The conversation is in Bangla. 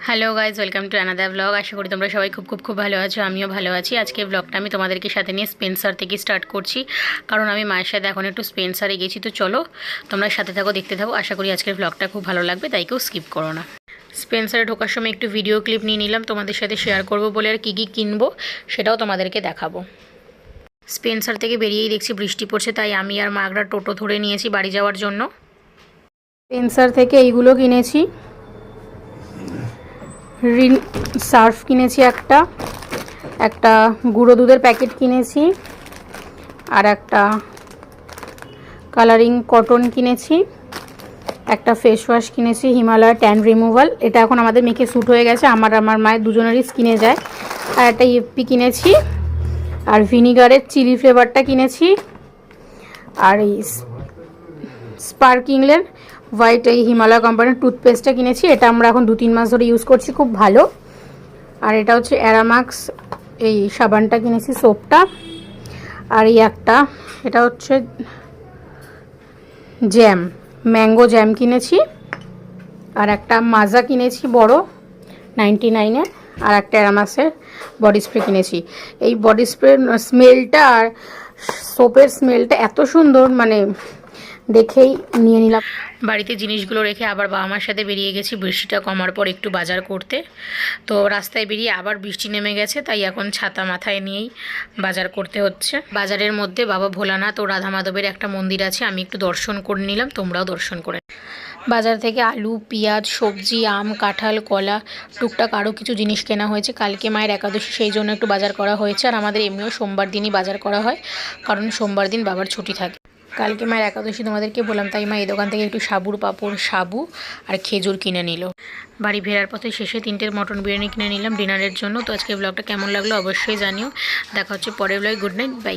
Hello guys, welcome to another blog. আশা করি তোমরা সবাই খুব ভালো আছো। আমিও ভালো আছি। আজকে ব্লগটা আমি তোমাদেরকে সাথে নিয়ে স্পেন্সার থেকে স্টার্ট করছি, কারণ আমি মায়ের সাথে এখন একটু স্পেন্সারে গেছি। তো চলো তোমরা সাথে থাকো, দেখতে থাকো। আশা করি আজকের ব্লগটা খুব ভালো লাগবে, তাই কেউ স্কিপ করো না। স্পেন্সারে ঢোকার সময় একটু ভিডিও ক্লিপ নিয়ে নিলাম, তোমাদের সাথে শেয়ার করবো বলে। আর কী কী কিনবো সেটাও তোমাদেরকে দেখাবো। স্পেন্সার থেকে বেরিয়েই দেখছি বৃষ্টি পড়ছে, তাই আমি আর মাগরা টোটো ধরে নিয়েছি বাড়ি যাওয়ার জন্য। স্পেন্সার থেকে এইগুলো কিনেছি, সার্ফ কিনেছি, একটা গুঁড়ো দুধের প্যাকেট কিনেছি, আর একটা কালারিং কটন কিনেছি, একটা ফেস ওয়াশ কিনেছি হিমালয় ট্যান রিমুভাল। এটা এখন আমাদের মেখে স্যুট হয়ে গেছে, আমার মায়ের দুজনেরই স্কিনে যায়। আর একটা ইএফপি কিনেছি, আর ভিনিগারের চিলি ফ্লেভারটা কিনেছি, আর এই স্পার্কিংয়ের হোয়াইট এই হিমালয় কোম্পানির টুথপেস্টটা কিনেছি। এটা আমরা এখন 2-3 মাস ধরে ইউজ করছি, খুব ভালো। আর এটা হচ্ছে অ্যারামাক্স এই সাবানটা কিনেছি, সোপটা। আর এই এটা হচ্ছে জ্যাম, ম্যাঙ্গো জ্যাম কিনেছি। আর একটা মাজা কিনেছি বড় 99-এর। আর একটা অ্যারামাক্সের বডি স্প্রে কিনেছি। এই বডি স্প্রে স্মেলটা আর সোপের স্মেলটা এত সুন্দর, মানে দেখেই নিয়ে নিলাম। বাড়িতে জিনিসগুলো রেখে আবার বাবা মার সাথে বেরিয়ে গেছি বৃষ্টিটা কমার পর একটু বাজার করতে। তো রাস্তায় বেরিয়ে আবার বৃষ্টি নেমে গেছে, তাই এখন ছাতা মাথায় নিয়েই বাজার করতে হচ্ছে। বাজারের মধ্যে বাবা ভোলানাথ ও রাধা মাধবের একটা মন্দির আছে, আমি একটু দর্শন করে নিলাম, তোমরাও দর্শন করে। বাজার থেকে আলু, পেঁয়াজ, সবজি, আম, কাঁঠাল, কলা, টুকটাক আরও কিছু জিনিস কেনা হয়েছে। কালকে মায়ের একাদশী, সেই জন্য একটু বাজার করা হয়েছে। আর আমাদের এমনিও সোমবার দিনই বাজার করা হয়, কারণ সোমবার দিন বাবার ছুটি থাকে। কালকে মায়ের একাদশী তোমাদেরকে বললাম, তাই মা এই দোকান থেকে একটু সাবুর পাঁপড়, সাবু আর খেজুর কিনে নিল। বাড়ি ফেরার পথে শেষে 3টে মটন বিরিয়ানি কিনে নিলাম ডিনারের জন্য। তো আজকে ব্লগটা কেমন লাগলো অবশ্যই জানিও। দেখা হচ্ছে পরের ব্লগে। Good night, by.